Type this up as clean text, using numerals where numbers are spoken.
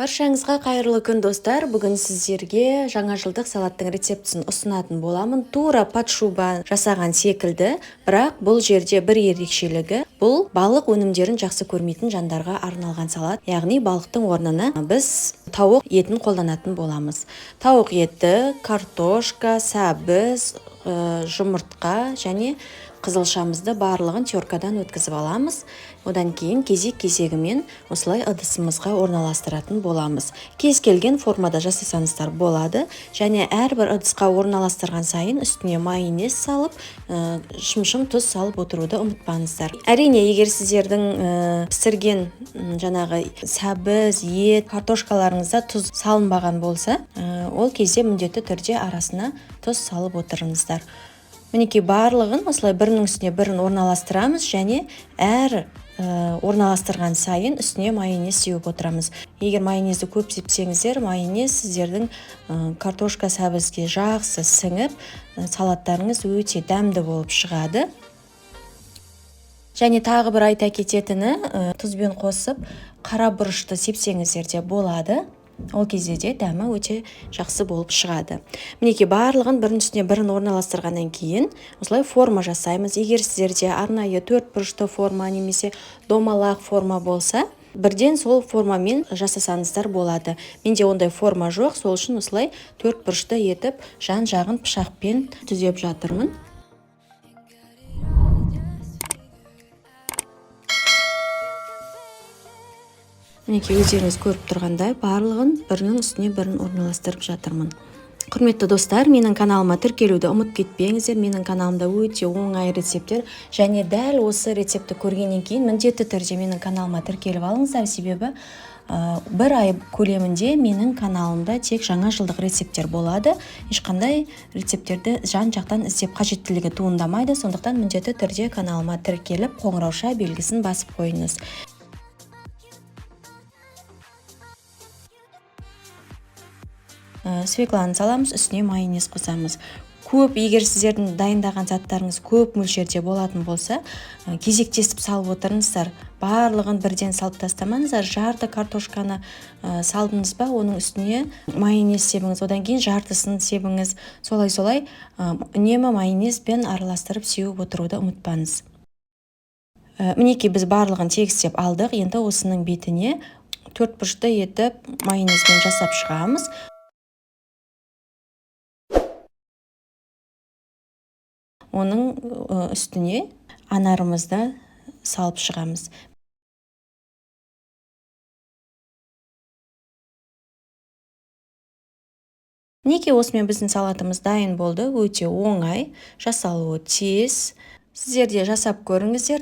Баршаңызға қайырлы күн достар. Бүгін сіздерге жаңа жылдық салаттың рецептісін ұсынатын боламын. Тура патшуба жасаған секілді, бірақ бұл жерде бір ерекшелігі, бұл балық өнімдерін жақсы көрмейтін жандарға арналған салат. Яғни балықтың орнына біз тауық етін қолданатын боламыз. Тауық еті, картошка, сәбіз, жұмыртқа және қызылшамызды барлығын теркадан өткізіп аламыз. Одан кейін кезек-кезегімен осылай ыдысымызға орналастыратын боламыз. Кез келген формада жасасаңыздар болады, және әрбір ыдысқа орналастырған сайын үстіне майонез салып, шым-шым тұз салып отыруды ұмытпаңыздар. Әрине, егер сіздердің пісірген жаңағы сәбіз, ет, картошкаларыңызда тұз салынбаған болса, ол кезде міндетті түрде арасына тұз салып отырыңыздар. Мінекей барлығын осылай бірінің үстіне бірін орналастырамыз, және әр орналастырған сайын үстіне майонез сеуіп отырамыз. Егер майонезді көп сепсеңіздер, майонез сіздердің картошка сәбізге жақсы сіңіп, салаттарыңыз өте дәмді болып шығады. Және тағы бір айта кететіні, тұзбен қосып қара бұрышты сепсеңіздер де болады. Ол кезде де дәмі өте жақсы болып шығады. Мінекей барлығын бірінің үстіне бірін орналастырғаннан кейін осылай форма жасаймыз. Егер сіздерде арнайы төрт бұрышты форма немесе домалақ форма болса, бірден сол формамен жасасаңыздар болады. Менде ондай форма жоқ, сол үшін осылай төрт бұрышты етіп, жан-жағын пышақпен түзеп жатырмын. Мінекей өздеріңіз көріп тұрғандай барлығын бірінің үстіне бірін орналастырып жатырмын. Құрметті достар, менің каналыма тіркелуді ұмытып кетпеңіздер. Менің каналымда өте оңай рецепттер, және дәл осы рецепті көргеннен кейін міндетті түрде менің каналыма тіркеліп алыңыздар, себебі бір ай көлемінде менің каналымда тек жаңа жылдық рецепттер болады. Ешқандай рецепттерді жан-жақтан іздеп қажеттілігі туындамайды. Сондықтан міндетті түрде каналыма тіркеліп, қоңырауша белгісін басып қойыңыз. Свекланы саламыз, үстіне майонез қосамыз. Егер сіздердің дайындаған заттарыңыз көп мөлшерде болатын болса, кезектесіп салып отырыңыздар. Барлығын бірден салып тастамаңыздар. Жарты картошканы салдыңыз ба, оның үстіне майонез себіңіз, одан кейін жартысын себіңіз. Солай-солай үнемі майонезбен араластырып сеуіп отыруды ұмытпаңыз. Мінекей біз барлығын тегістеп алдық. Енді осының бетіне төрт бұрышты етіп майонезбен жасап шығамыз. Оның үстіне анарымызды салып шығамыз. Мінекей осымен біздің салатымыз дайын болды. Өте оңай, жасалуы тез. Сіздер де жасап көріңіздер.